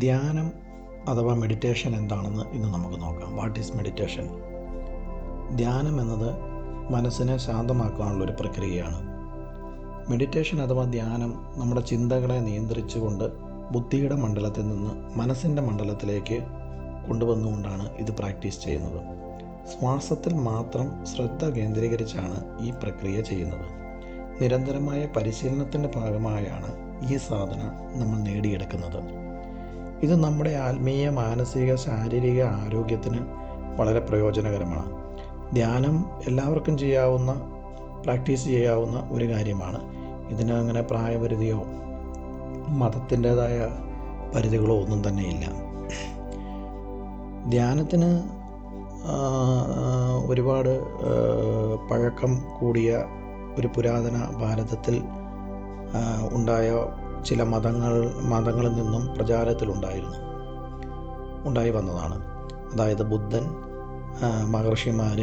ധ്യാനം അഥവാ മെഡിറ്റേഷൻ എന്താണെന്ന് ഇന്ന് നമുക്ക് നോക്കാം. What is meditation? ധ്യാനം എന്നത് മനസ്സിനെ ശാന്തമാക്കാനുള്ളൊരു പ്രക്രിയയാണ്. മെഡിറ്റേഷൻ അഥവാ ധ്യാനം നമ്മുടെ ചിന്തകളെ നിയന്ത്രിച്ചുകൊണ്ട് ബുദ്ധിയുടെ മണ്ഡലത്തിൽ നിന്ന് മനസ്സിൻ്റെ മണ്ഡലത്തിലേക്ക് കൊണ്ടുവന്നുകൊണ്ടാണ് ഇത് പ്രാക്ടീസ് ചെയ്യുന്നത്. ശ്വാസത്തിൽ മാത്രം ശ്രദ്ധ കേന്ദ്രീകരിച്ചാണ് ഈ പ്രക്രിയ ചെയ്യുന്നത്. നിരന്തരമായ പരിശീലനത്തിൻ്റെ ഭാഗമായാണ് ഈ സാധന നമ്മൾ നേടിയെടുക്കുന്നത്. ഇത് നമ്മുടെ ആത്മീയ, മാനസിക, ശാരീരിക ആരോഗ്യത്തിന് വളരെ പ്രയോജനകരമാണ്. ധ്യാനം എല്ലാവർക്കും പ്രാക്ടീസ് ചെയ്യാവുന്ന ഒരു കാര്യമാണ്. ഇതിന് അങ്ങനെ പ്രായപരിധിയോ മതത്തിൻ്റേതായ പരിധികളോ ഒന്നും തന്നെയില്ല. ധ്യാനത്തിന് ഒരുപാട് പഴക്കം കൂടിയ ഒരു പുരാതന ഭാരതത്തിൽ ഉണ്ടായ ചില മതങ്ങളിൽ നിന്നും ഉണ്ടായി വന്നതാണ്. അതായത് ബുദ്ധൻ, മഹർഷിമാർ,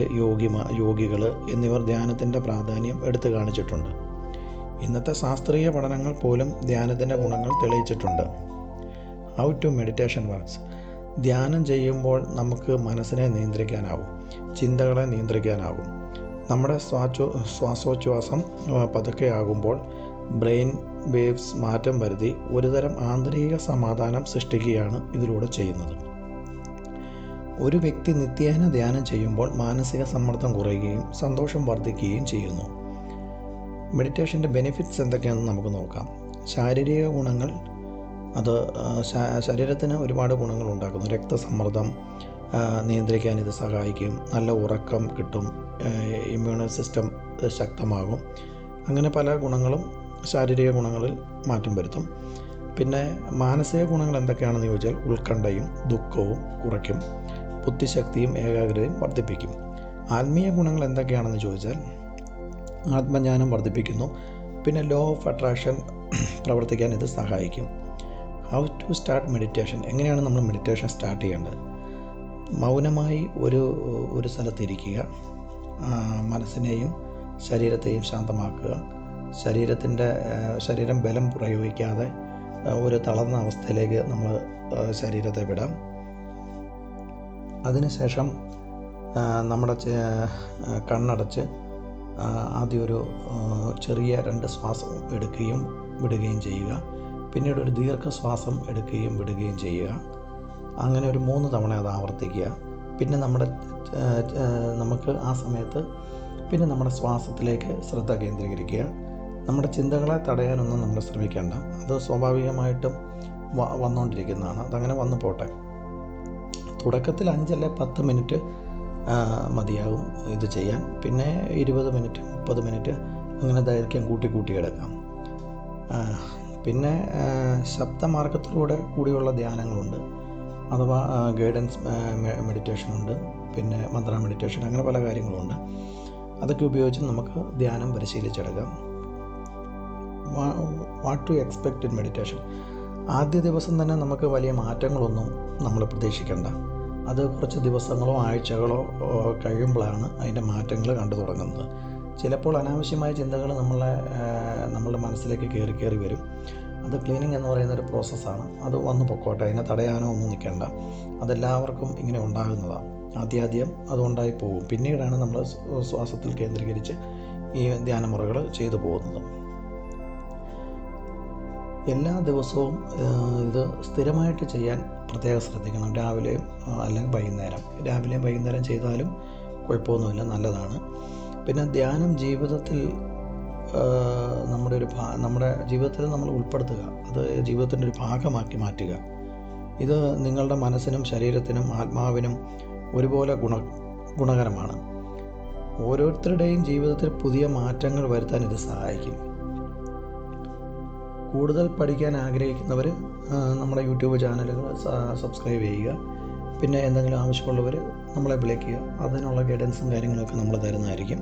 യോഗികൾ എന്നിവർ ധ്യാനത്തിൻ്റെ പ്രാധാന്യം എടുത്തു കാണിച്ചിട്ടുണ്ട്. ഇന്നത്തെ ശാസ്ത്രീയ പഠനങ്ങൾ പോലും ധ്യാനത്തിൻ്റെ ഗുണങ്ങൾ തെളിയിച്ചിട്ടുണ്ട്. How to meditation works. ധ്യാനം ചെയ്യുമ്പോൾ നമുക്ക് മനസ്സിനെ നിയന്ത്രിക്കാനാവും, ചിന്തകളെ നിയന്ത്രിക്കാനാവും. നമ്മുടെ ശ്വാസോച്ഛ്വാസം പതുക്കെ ആകുമ്പോൾ ബ്രെയിൻ വേവ്സ് മാറ്റം വരുത്തി ഒരുതരം ആന്തരിക സമാധാനം സൃഷ്ടിക്കുകയാണ് ഇതിലൂടെ ചെയ്യുന്നത്. ഒരു വ്യക്തി നിത്യേന ധ്യാനം ചെയ്യുമ്പോൾ മാനസിക സമ്മർദ്ദം കുറയുകയും സന്തോഷം വർദ്ധിക്കുകയും ചെയ്യുന്നു. മെഡിറ്റേഷൻ്റെ ബെനിഫിറ്റ്സ് എന്തൊക്കെയാണെന്ന് നമുക്ക് നോക്കാം. ശാരീരിക ഗുണങ്ങൾ, അത് ശരീരത്തിന് ഒരുപാട് ഗുണങ്ങൾ ഉണ്ടാക്കുന്നു. രക്തസമ്മർദ്ദം നിയന്ത്രിക്കാൻ ഇത് സഹായിക്കും. നല്ല ഉറക്കം കിട്ടും. ഇമ്മ്യൂണൽ സിസ്റ്റം ശക്തമാകും. അങ്ങനെ പല ഗുണങ്ങളും ശാരീരിക ഗുണങ്ങളിൽ മാറ്റം വരുത്തും. പിന്നെ മാനസിക ഗുണങ്ങൾ എന്തൊക്കെയാണെന്ന് ചോദിച്ചാൽ ഉത്കണ്ഠയും ദുഃഖവും കുറയ്ക്കും. ബുദ്ധിശക്തിയും ഏകാഗ്രതയും വർദ്ധിപ്പിക്കും. ആത്മീയ ഗുണങ്ങൾ എന്തൊക്കെയാണെന്ന് ചോദിച്ചാൽ ആത്മജ്ഞാനം വർദ്ധിപ്പിക്കുന്നു. പിന്നെ ലോ ഓഫ് അട്രാക്ഷൻ പ്രവർത്തിക്കാൻ ഇത് സഹായിക്കും. How to start meditation. എങ്ങനെയാണ് നമ്മൾ മെഡിറ്റേഷൻ സ്റ്റാർട്ട് ചെയ്യേണ്ടത്? മൗനമായി ഒരു സ്ഥലത്തിരിക്കുക. മനസ്സിനെയും ശരീരത്തെയും ശാന്തമാക്കുക. ശരീരം ബലം പ്രയോഗിക്കാതെ ഒരു തളർന്ന അവസ്ഥയിലേക്ക് നമ്മൾ ശരീരത്തെ വിടാം. അതിനുശേഷം നമ്മുടെ കണ്ണടച്ച് ആദ്യം ഒരു ചെറിയ 2 ശ്വാസം എടുക്കുകയും വിടുകയും ചെയ്യുക. പിന്നീട് ഒരു ദീർഘശ്വാസം എടുക്കുകയും വിടുകയും ചെയ്യുക. അങ്ങനെ ഒരു 3 തവണ അത് ആവർത്തിക്കുക. പിന്നെ നമുക്ക് ആ സമയത്ത് പിന്നെ നമ്മുടെ ശ്വാസത്തിലേക്ക് ശ്രദ്ധ കേന്ദ്രീകരിക്കുക. നമ്മുടെ ചിന്തകളെ തടയാനൊന്നും നമ്മൾ ശ്രമിക്കേണ്ട. അത് സ്വാഭാവികമായിട്ടും വന്നുകൊണ്ടിരിക്കുന്നതാണ്. അതങ്ങനെ വന്നു പോട്ടെ. തുടക്കത്തിൽ 5 അല്ലെ 10 മിനിറ്റ് മതിയാകും ഇത് ചെയ്യാൻ. പിന്നെ 20 മിനിറ്റ്, 30 മിനിറ്റ് അങ്ങനെ ദൈർഘ്യം കൂട്ടി എടുക്കാം. പിന്നെ ശബ്ദമാർഗത്തിലൂടെ കൂടിയുള്ള ധ്യാനങ്ങളുണ്ട്. അഥവാ ഗൈഡൻസ് മെഡിറ്റേഷനുണ്ട്. പിന്നെ മന്ത്ര മെഡിറ്റേഷൻ, അങ്ങനെ പല കാര്യങ്ങളുണ്ട്. അതൊക്കെ ഉപയോഗിച്ച് നമുക്ക് ധ്യാനം പരിശീലിച്ചെടുക്കാം. What to expect in meditation. ആദ്യ ദിവസം തന്നെ നമുക്ക് വലിയ മാറ്റങ്ങളൊന്നും നമ്മൾ പ്രതീക്ഷിക്കേണ്ട. അത് കുറച്ച് ദിവസങ്ങളോ ആഴ്ചകളോ കഴിയുമ്പോഴാണ് അതിൻ്റെ മാറ്റങ്ങൾ കണ്ടു തുടങ്ങുന്നത്. ചിലപ്പോൾ അനാവശ്യമായ ചിന്തകൾ നമ്മളുടെ മനസ്സിലേക്ക് കയറി വരും. അത് ക്ലീനിങ് എന്ന് പറയുന്നൊരു പ്രോസസ്സാണ്. അത് വന്നു പൊക്കോട്ടെ, അതിനെ തടയാനോ ഒന്നും നിൽക്കേണ്ട. അതെല്ലാവർക്കും ഇങ്ങനെ ഉണ്ടാകുന്നതാണ്. ആദ്യം അതുണ്ടായി പോകും. പിന്നീടാണ് നമ്മൾ ശ്വാസത്തിൽ കേന്ദ്രീകരിച്ച് ഈ ധ്യാനമുറകൾ ചെയ്തു പോകുന്നത്. എല്ലാ ദിവസവും ഇത് സ്ഥിരമായിട്ട് ചെയ്യാൻ പ്രത്യേകം ശ്രദ്ധിക്കണം. രാവിലെയും അല്ലെങ്കിൽ വൈകുന്നേരം. രാവിലെയും വൈകുന്നേരം ചെയ്താലും കുഴപ്പമൊന്നുമില്ല, നല്ലതാണ്. പിന്നെ ധ്യാനം ജീവിതത്തിൽ നമ്മുടെ ജീവിതത്തിൽ നമ്മൾ ഉൾപ്പെടുത്തുക. അത് ജീവിതത്തിൻ്റെ ഒരു ഭാഗമാക്കി മാറ്റുക. ഇത് നിങ്ങളുടെ മനസ്സിനും ശരീരത്തിനും ആത്മാവിനും ഒരുപോലെ ഗുണകരമാണ്. ഓരോരുത്തരുടെയും ജീവിതത്തിൽ പുതിയ മാറ്റങ്ങൾ വരുത്താൻ ഇത് സഹായിക്കും. കൂടുതൽ പഠിക്കാൻ ആഗ്രഹിക്കുന്നവർ നമ്മുടെ യൂട്യൂബ് ചാനലുകൾ സബ്സ്ക്രൈബ് ചെയ്യുക. പിന്നെ എന്തെങ്കിലും ആവശ്യമുള്ളവർ നമ്മളെ വിളിക്കുക. അതിനുള്ള ഗൈഡൻസും കാര്യങ്ങളൊക്കെ നമ്മൾ തരുന്നതായിരിക്കും.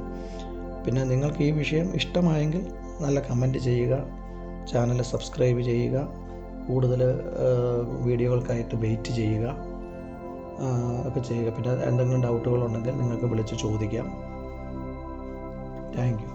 പിന്നെ നിങ്ങൾക്ക് ഈ വിഷയം ഇഷ്ടമായെങ്കിൽ നല്ല കമൻറ്റ് ചെയ്യുക, ചാനൽ സബ്സ്ക്രൈബ് ചെയ്യുക, കൂടുതൽ വീഡിയോകൾക്കായിട്ട് വെയിറ്റ് ചെയ്യുക ഒക്കെ ചെയ്യുക. പിന്നെ എന്തെങ്കിലും ഡൗട്ടുകളുണ്ടെങ്കിൽ നിങ്ങൾക്ക് വിളിച്ച് ചോദിക്കാം. Thank you.